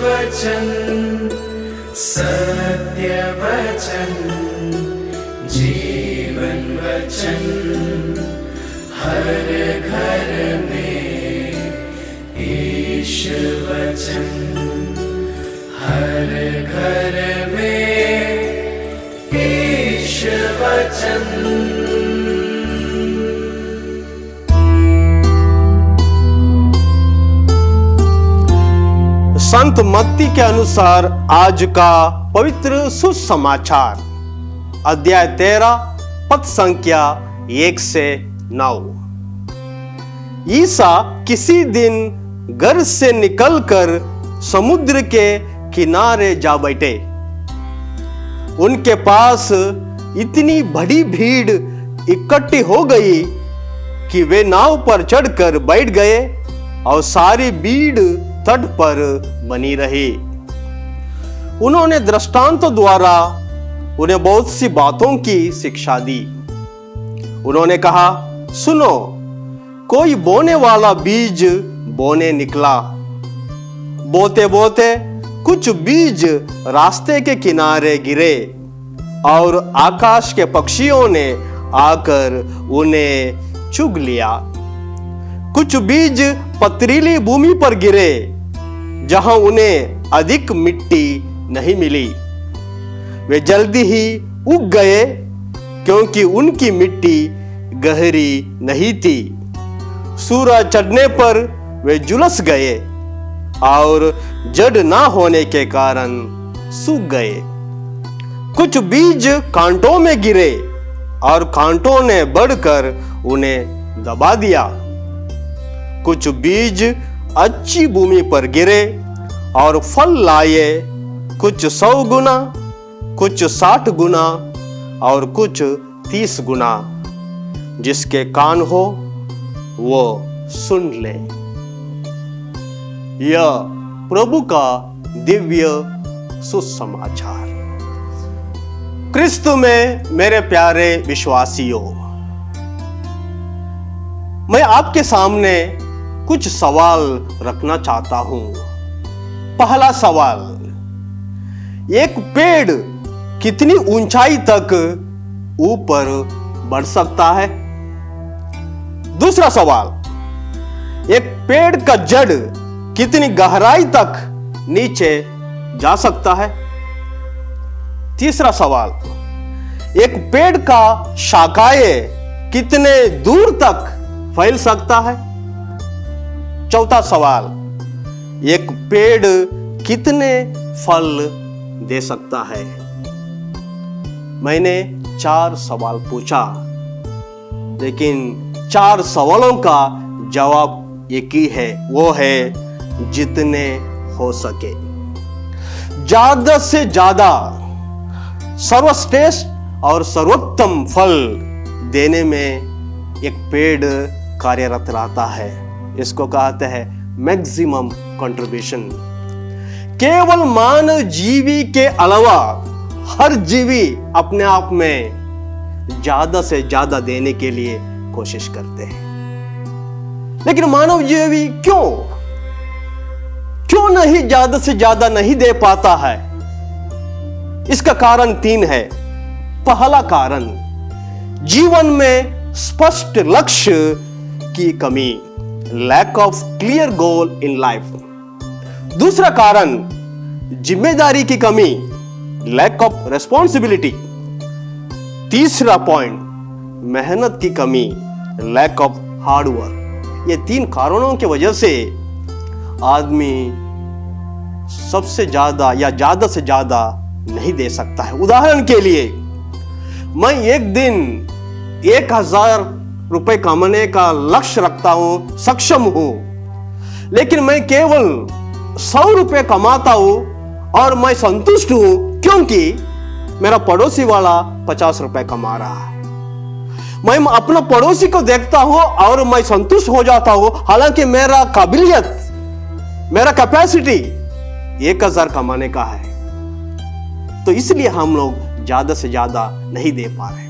वचन, सत्य वचन, जीवन वचन, हर घर में ईश वचन, हर घर में ईश वचन। संत मत्ती के अनुसार आज का पवित्र सुसमाचार, अध्याय 13, पद संख्या 1 से 9। ईसा किसी दिन घर से निकलकर समुद्र के किनारे जा बैठे। उनके पास इतनी बड़ी भीड़ इकट्ठी हो गई कि वे नाव पर चढ़कर बैठ गए और सारी भीड़ तट पर बनी रही। उन्होंने दृष्टांतों द्वारा उन्हें बहुत सी बातों की शिक्षा दी। उन्होंने कहा, सुनो, कोई बोने वाला बीज बोने निकला। बोते बोते कुछ बीज रास्ते के किनारे गिरे और आकाश के पक्षियों ने आकर उन्हें चुग लिया। कुछ बीज पथरीली भूमि पर गिरे जहां उन्हें अधिक मिट्टी नहीं मिली। वे जल्दी ही उग गए क्योंकि उनकी मिट्टी गहरी नहीं थी। सूरज चढ़ने पर वे झुलस गए और जड़ ना होने के कारण सूख गए। कुछ बीज कांटों में गिरे और कांटों ने बढ़कर उन्हें दबा दिया। कुछ बीज अच्छी भूमि पर गिरे और फल लाए, कुछ 100 गुना, कुछ 60 गुना और कुछ 30 गुना। जिसके कान हो वो सुन ले। यह प्रभु का दिव्य सुसमाचार। क्रिस्त में मेरे प्यारे विश्वासियों, मैं आपके सामने कुछ सवाल रखना चाहता हूं। पहला सवाल, एक पेड़ कितनी ऊंचाई तक ऊपर बढ़ सकता है? दूसरा सवाल, एक पेड़ का जड़ कितनी गहराई तक नीचे जा सकता है? तीसरा सवाल, एक पेड़ का शाखाएं कितने दूर तक फैल सकता है? चौथा सवाल, एक पेड़ कितने फल दे सकता है? मैंने 4 सवाल पूछा, लेकिन 4 सवालों का जवाब एक ही है, वो है जितने हो सके। ज्यादा से ज्यादा सर्वश्रेष्ठ और सर्वोत्तम फल देने में एक पेड़ कार्यरत रहता है। इसको कहते हैं मैक्सिमम कंट्रीब्यूशन। केवल मानव जीवी के अलावा हर जीवी अपने आप में ज्यादा से ज्यादा देने के लिए कोशिश करते हैं, लेकिन मानव जीवी क्यों नहीं ज्यादा से ज्यादा नहीं दे पाता है? इसका कारण 3 है। पहला कारण, जीवन में स्पष्ट लक्ष्य की कमी, lack of clear goal in life. दूसरा कारण, जिम्मेदारी की कमी, लैक ऑफ रेस्पॉन्सिबिलिटी। तीसरा पॉइंट, मेहनत की कमी, लैक ऑफ हार्ड वर्क। ये 3 कारणों की वजह से आदमी सबसे ज्यादा या ज्यादा से ज्यादा नहीं दे सकता है। उदाहरण के लिए, मैं एक दिन 1000 रुपए कमाने का लक्ष्य रखता हूं, सक्षम हूं, लेकिन मैं केवल 100 रुपए कमाता हूं और मैं संतुष्ट हूं क्योंकि मेरा पड़ोसी वाला 50 रुपए कमा रहा है। मैं अपना पड़ोसी को देखता हूं और मैं संतुष्ट हो जाता हूं, हालांकि मेरा काबिलियत, मेरा कैपेसिटी 1000 कमाने का है। तो इसलिए हम लोग ज्यादा से ज्यादा नहीं दे पा रहे।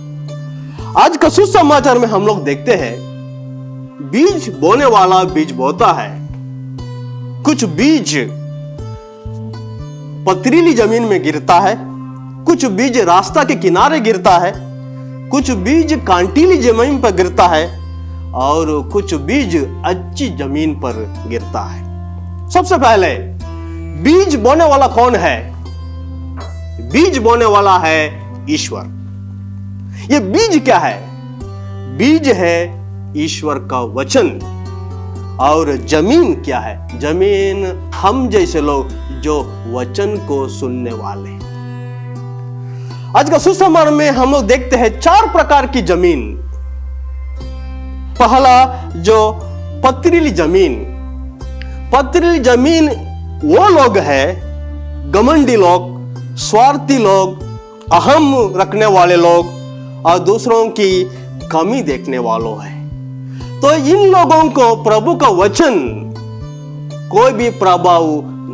आज का सुसमाचार में हम लोग देखते हैं, बीज बोने वाला बीज बोता है। कुछ बीज पथरीली जमीन में गिरता है, कुछ बीज रास्ता के किनारे गिरता है, कुछ बीज कांटीली जमीन पर गिरता है और कुछ बीज अच्छी जमीन पर गिरता है। सबसे पहले बीज बोने वाला कौन है? बीज बोने वाला है ईश्वर। ये बीज क्या है? बीज है ईश्वर का वचन। और जमीन क्या है? जमीन हम जैसे लोग जो वचन को सुनने वाले। आज का सुसमाचार में हम लोग देखते हैं 4 प्रकार की जमीन। पहला जो पथरीली जमीन। पथरीली जमीन वो लोग हैं, घमंडी लोग, स्वार्थी लोग, अहम रखने वाले लोग और दूसरों की कमी देखने वालों हैं। तो इन लोगों को प्रभु का वचन कोई भी प्रभाव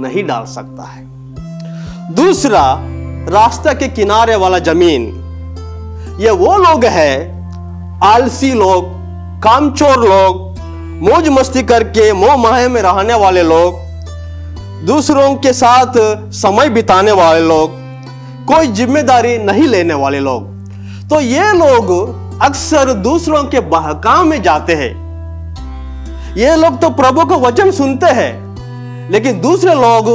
नहीं डाल सकता है। दूसरा, रास्ता के किनारे वाला जमीन। ये वो लोग हैं, आलसी लोग, कामचोर लोग, मौज मस्ती करके मोह माया में रहने वाले लोग, दूसरों के साथ समय बिताने वाले लोग, कोई जिम्मेदारी नहीं लेने वाले लोग। तो ये लोग अक्सर दूसरों के बहकाव में जाते हैं। ये लोग तो प्रभु का वचन सुनते हैं, लेकिन दूसरे लोग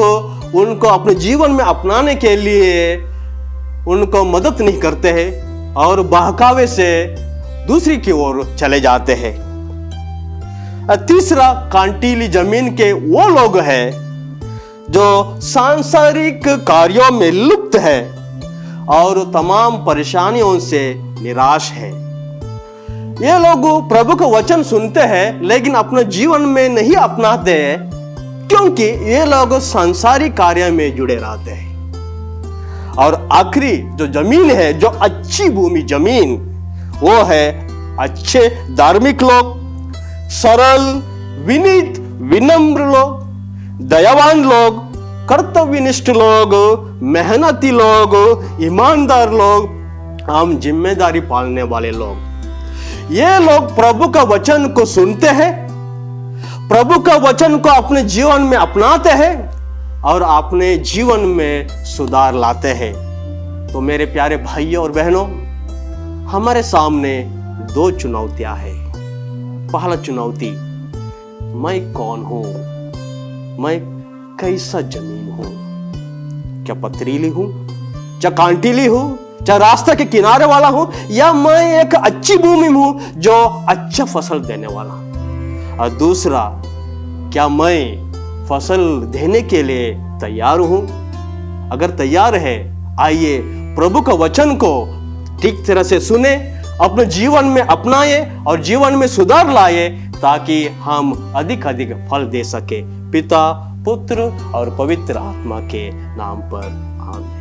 उनको अपने जीवन में अपनाने के लिए उनको मदद नहीं करते हैं और बहकावे से दूसरी की ओर चले जाते हैं। तीसरा, कांटीली जमीन के वो लोग हैं जो सांसारिक कार्यों में लुप्त है और तमाम परेशानियों से निराश है। ये लोग प्रभु का वचन सुनते हैं लेकिन अपने जीवन में नहीं अपनाते हैं, क्योंकि ये लोग सांसारिक कार्य में जुड़े रहते हैं। और आखिरी जो जमीन है, जो अच्छी भूमि जमीन, वो है अच्छे धार्मिक लोग, सरल, विनीत, विनम्र लोग, दयावान लोग, कर्तव्यनिष्ठ लोग, मेहनती लोग, ईमानदार लोग, हम जिम्मेदारी पालने वाले लोग। ये लोग प्रभु का वचन को सुनते हैं, प्रभु का वचन को अपने जीवन में अपनाते हैं और अपने जीवन में सुधार लाते हैं। तो मेरे प्यारे भाइयों और बहनों, हमारे सामने 2 चुनौतियां हैं। पहला चुनौती, मैं कौन हूं? मैं कैसा जमीन हूं? क्या पथरीली हूं? क्या कांटीली हूं? क्या रास्ते के किनारे वाला हूं? या मैं एक अच्छी भूमि हूं जो अच्छा फसल देने वाला? और दूसरा, क्या मैं फसल देने के लिए तैयार हूं? अगर तैयार है, आइए प्रभु का वचन को ठीक तरह से सुने, अपने जीवन में अपनाए और जीवन में सुधार लाए, ताकि हम अधिक अधिक फल दे सके। पिता, पुत्र और पवित्र आत्मा के नाम पर आमीन।